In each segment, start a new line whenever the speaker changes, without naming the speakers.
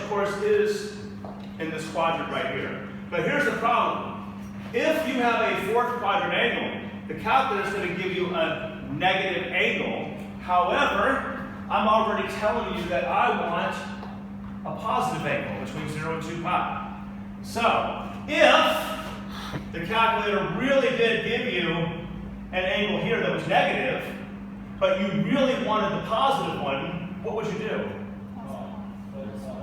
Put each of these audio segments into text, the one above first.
of course, is in this quadrant right here. But here's the problem. If you have a fourth quadrant angle, the calculator is going to give you a negative angle. However, I'm already telling you that I want a positive angle between 0 and 2 pi. So, if the calculator really did give you an angle here that was negative, but you really wanted the positive one, what would you do?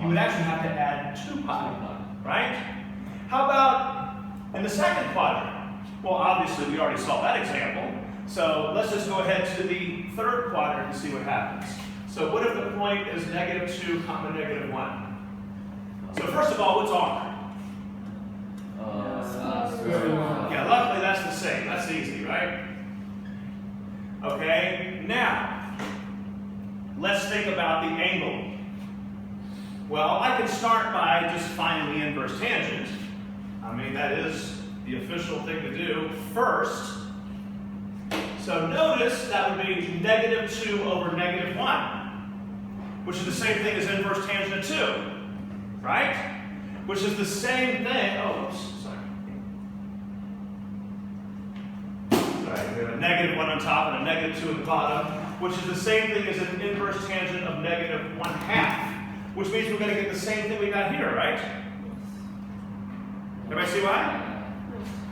You would actually have to add 2 pi, right? How about in the second quadrant? Well, obviously, we already saw that example. So let's just go ahead to the third quadrant and see what happens. So what if the point is -2, -1? So first of all, what's R? Yeah, luckily that's the same. That's easy, right? Okay, now, let's think about the angle. Well, I can start by just finding the inverse tangent. I mean, that is the official thing to do first. So notice that would be -2 over -1, which is the same thing as inverse tangent of 2, right? Which is the same thing. Oh, oops, sorry. Sorry, we have a -1 on top and a -2 at the bottom, which is the same thing as an inverse tangent of -1/2. Which means we're going to get the same thing we got here, right? Everybody see why?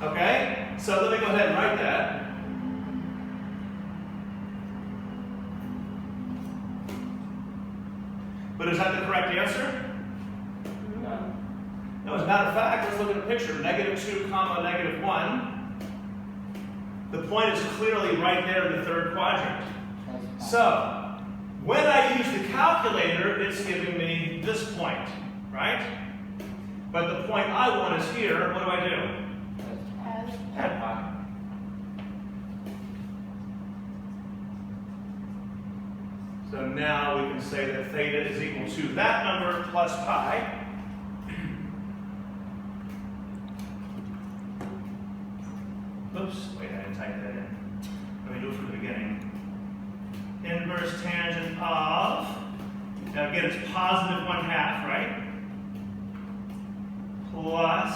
Okay, so let me go ahead and write that. But is that the correct answer? No, as a matter of fact, let's look at a picture. -2, -1. The point is clearly right there in the third quadrant. So, when I use the calculator, it's giving me this point, right? But the point I want is here. What do I do? Add pi. So now we can say that theta is equal to that number plus pi. Oops, wait, I didn't type that in. Let me do it from the beginning. Inverse tangent of, now again it's +1/2, right? Plus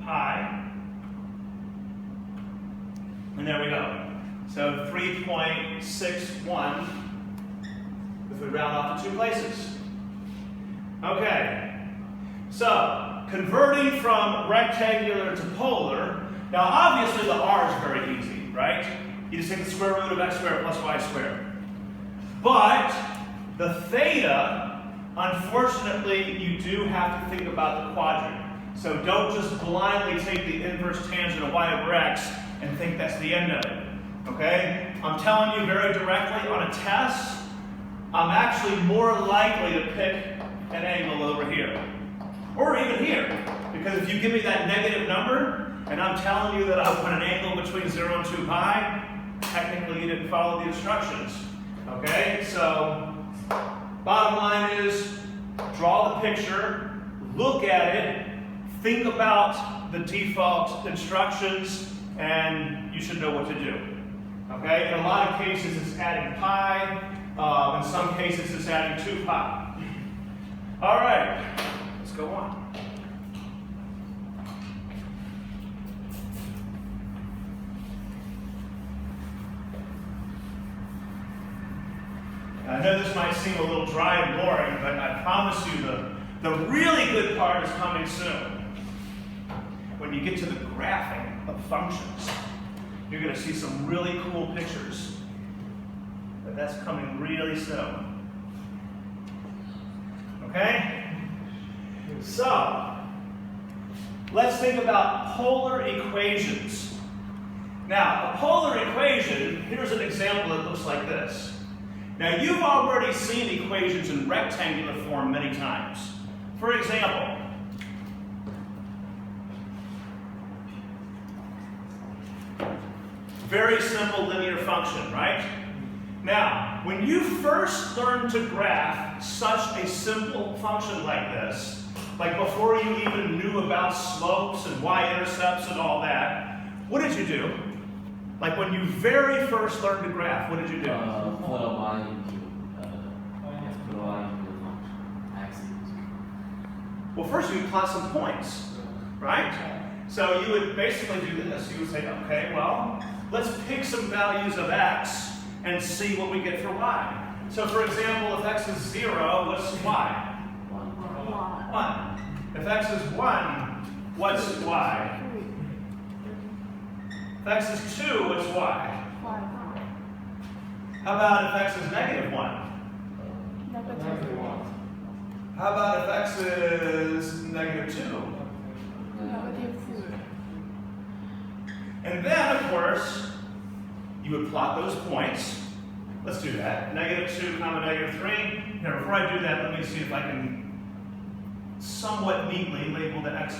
pi. And there we go. So 3.61 if we round off to 2 places. Okay. So, converting from rectangular to polar. Now obviously the R is very easy, right? You just take the square root of x squared plus y squared. But the theta, unfortunately, you do have to think about the quadrant. So don't just blindly take the inverse tangent of y over x and think that's the end of it. Okay? I'm telling you very directly on a test, I'm actually more likely to pick an angle over here. Or even here. Because if you give me that negative number, and I'm telling you that I want an angle between 0 and 2 pi, technically you didn't follow the instructions. Okay, so bottom line is draw the picture, look at it, think about the default instructions, and you should know what to do. Okay, in a lot of cases it's adding pi, in some cases it's adding 2 pi. All right, let's go on. I know this might seem a little dry and boring, but I promise you the really good part is coming soon. When you get to the graphing of functions, you're going to see some really cool pictures. But that's coming really soon. Okay? So, let's think about polar equations. Now, a polar equation, here's an example that looks like this. Now, you've already seen equations in rectangular form many times. For example, very simple linear function, right? Now, when you first learned to graph such a simple function like this, like before you even knew about slopes and y-intercepts and all that, what did you do? Like when you very first learned to graph, what did you do?
Put a y into the axis.
Well, first you would plot some points, right? So you would basically do this. You would say, okay, well, let's pick some values of x and see what we get for y. So for example, if x is 0, what's y? 1. If x is 1, what's y? If x is 2, what's y? How about if x is -1? How about if x is -2? And then, of course, you would plot those points. Let's do that. -2, -3. Here, before I do that, let me see if I can somewhat neatly label the x